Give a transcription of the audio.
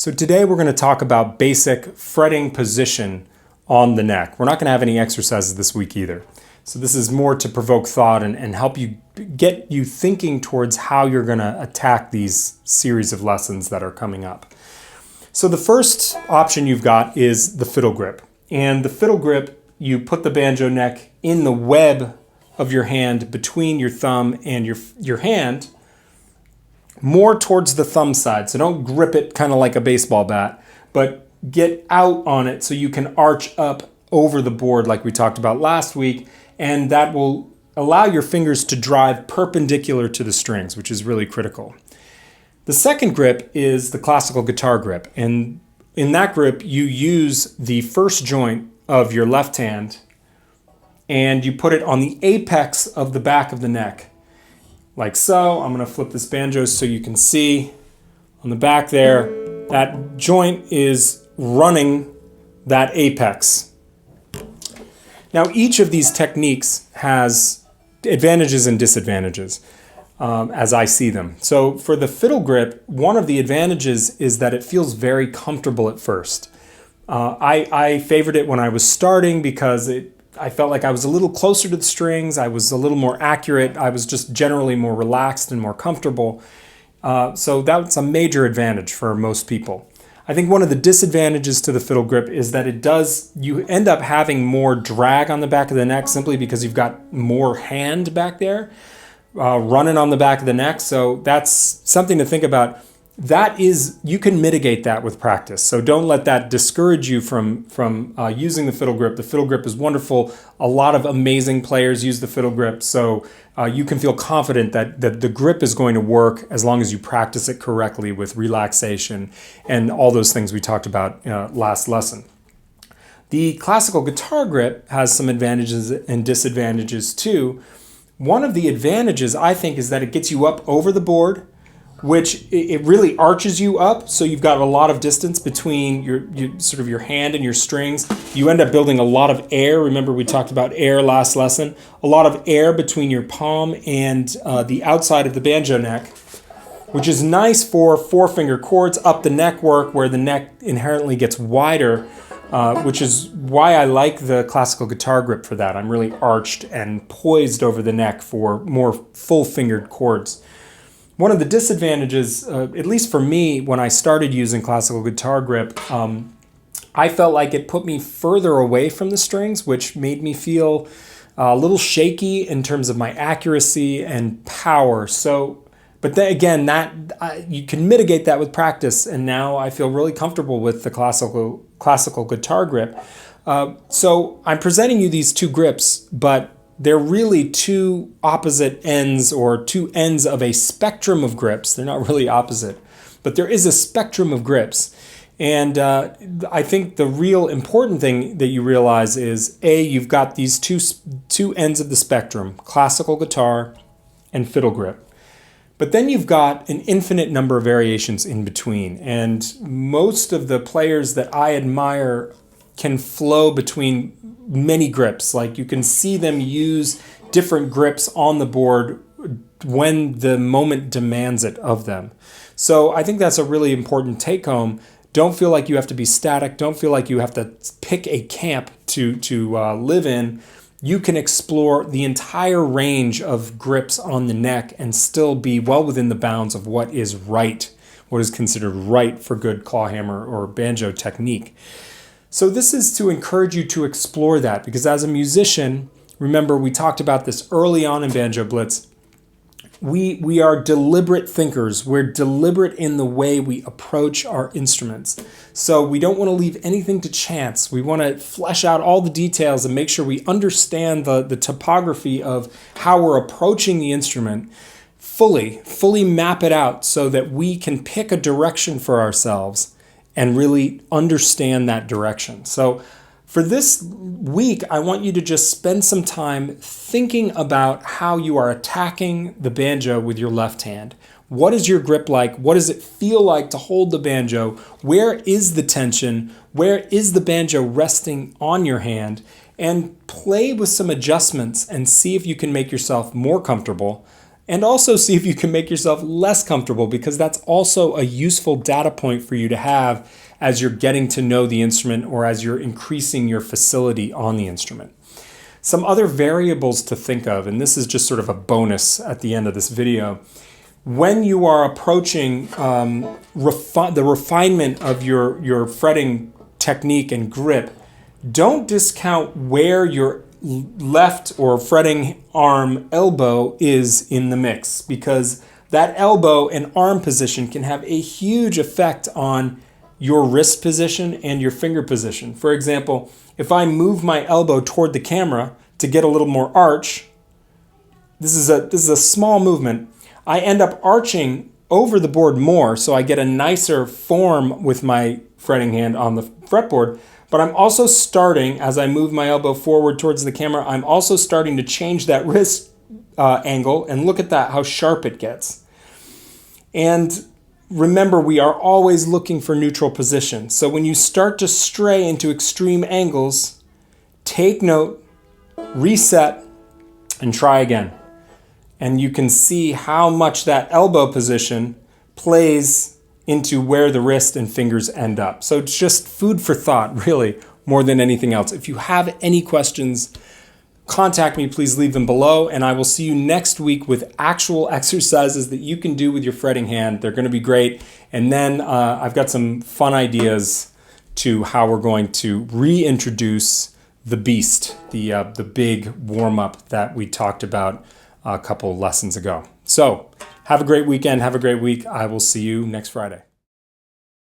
So today we're going to talk about basic fretting position on the neck. We're not going to have any exercises this week either. So this is more to provoke thought and help you get you thinking towards how you're going to attack these series of lessons that are coming up. So the first option you've got is the fiddle grip. And the fiddle grip, you put the banjo neck in the web of your hand between your thumb and your hand, more towards the thumb side. So don't grip it kind of like a baseball bat, but get out on it so you can arch up over the board like we talked about last week, and that will allow your fingers to drive perpendicular to the strings, which is really critical. The second grip is the classical guitar grip, and in that grip you use the first joint of your left hand and you put it on the apex of the back of the neck. Like so. I'm going to flip this banjo so you can see on the back there, that joint is running that apex. Now each of these techniques has advantages and disadvantages as I see them. So for the fiddle grip, one of the advantages is that it feels very comfortable at first. I favored it when I was starting because I felt like I was a little closer to the strings, I was a little more accurate, I was just generally more relaxed and more comfortable. So that's a major advantage for most people. I think one of the disadvantages to the fiddle grip is that you end up having more drag on the back of the neck simply because you've got more hand back there running on the back of the neck. So that's something to think about. You can mitigate that with practice. So don't let that discourage you from using the fiddle grip. The fiddle grip is wonderful. A lot of amazing players use the fiddle grip. So you can feel confident that the grip is going to work as long as you practice it correctly with relaxation and all those things we talked about last lesson. The classical guitar grip has some advantages and disadvantages too. One of the advantages, I think, is that it gets you up over the board, which it really arches you up, so you've got a lot of distance between your hand and your strings. You end up building a lot of air. Remember we talked about air last lesson. A lot of air between your palm and the outside of the banjo neck, which is nice for four-finger chords up the neck work where the neck inherently gets wider, which is why I like the classical guitar grip for that. I'm really arched and poised over the neck for more full-fingered chords. One of the disadvantages, at least for me, when I started using classical guitar grip, I felt like it put me further away from the strings, which made me feel a little shaky in terms of my accuracy and power. But then again, you can mitigate that with practice, and now I feel really comfortable with the classical guitar grip. So I'm presenting you these two grips, but they're really two opposite ends or two ends of a spectrum of grips. They're not really opposite, but there is a spectrum of grips. And I think the real important thing that you realize is, you've got these two ends of the spectrum, classical guitar and fiddle grip. But then you've got an infinite number of variations in between. And most of the players that I admire can flow between many grips. Like you can see them use different grips on the board when the moment demands it of them. So I think that's a really important take home. Don't feel like you have to be static. Don't feel like you have to pick a camp to live in. You can explore the entire range of grips on the neck and still be well within the bounds of what is right, what is considered right for good clawhammer or banjo technique. So this is to encourage you to explore that, because as a musician, remember we talked about this early on in Banjo Blitz, we are deliberate thinkers. We're deliberate in the way we approach our instruments. So we don't want to leave anything to chance. We want to flesh out all the details and make sure we understand the topography of how we're approaching the instrument, fully map it out so that we can pick a direction for ourselves and really understand that direction. So for this week, I want you to just spend some time thinking about how you are attacking the banjo with your left hand. What is your grip like? What does it feel like to hold the banjo? Where is the tension? Where is the banjo resting on your hand? And play with some adjustments and see if you can make yourself more comfortable And also see if you can make yourself less comfortable, because that's also a useful data point for you to have as you're getting to know the instrument or as you're increasing your facility on the instrument. Some other variables to think of, and this is just sort of a bonus at the end of this video, when you are approaching the refinement of your fretting technique and grip, don't discount where your left or fretting arm elbow is in the mix, because that elbow and arm position can have a huge effect on your wrist position and your finger position. For example, if I move my elbow toward the camera to get a little more arch, this is a small movement, I end up arching over the board more, so I get a nicer form with my fretting hand on the fretboard. But I'm also starting, as I move my elbow forward towards the camera, I'm also starting to change that wrist angle, and look at that, how sharp it gets. And remember, we are always looking for neutral position. So when you start to stray into extreme angles, take note, reset, and try again. And you can see how much that elbow position plays into where the wrist and fingers end up. So it's just food for thought, really, more than anything else. If you have any questions, contact me, please leave them below, and I will see you next week with actual exercises that you can do with your fretting hand. They're going to be great. And then I've got some fun ideas to how we're going to reintroduce the beast, the big warm-up that we talked about a couple lessons ago. So have a great weekend. Have a great week. I will see you next Friday.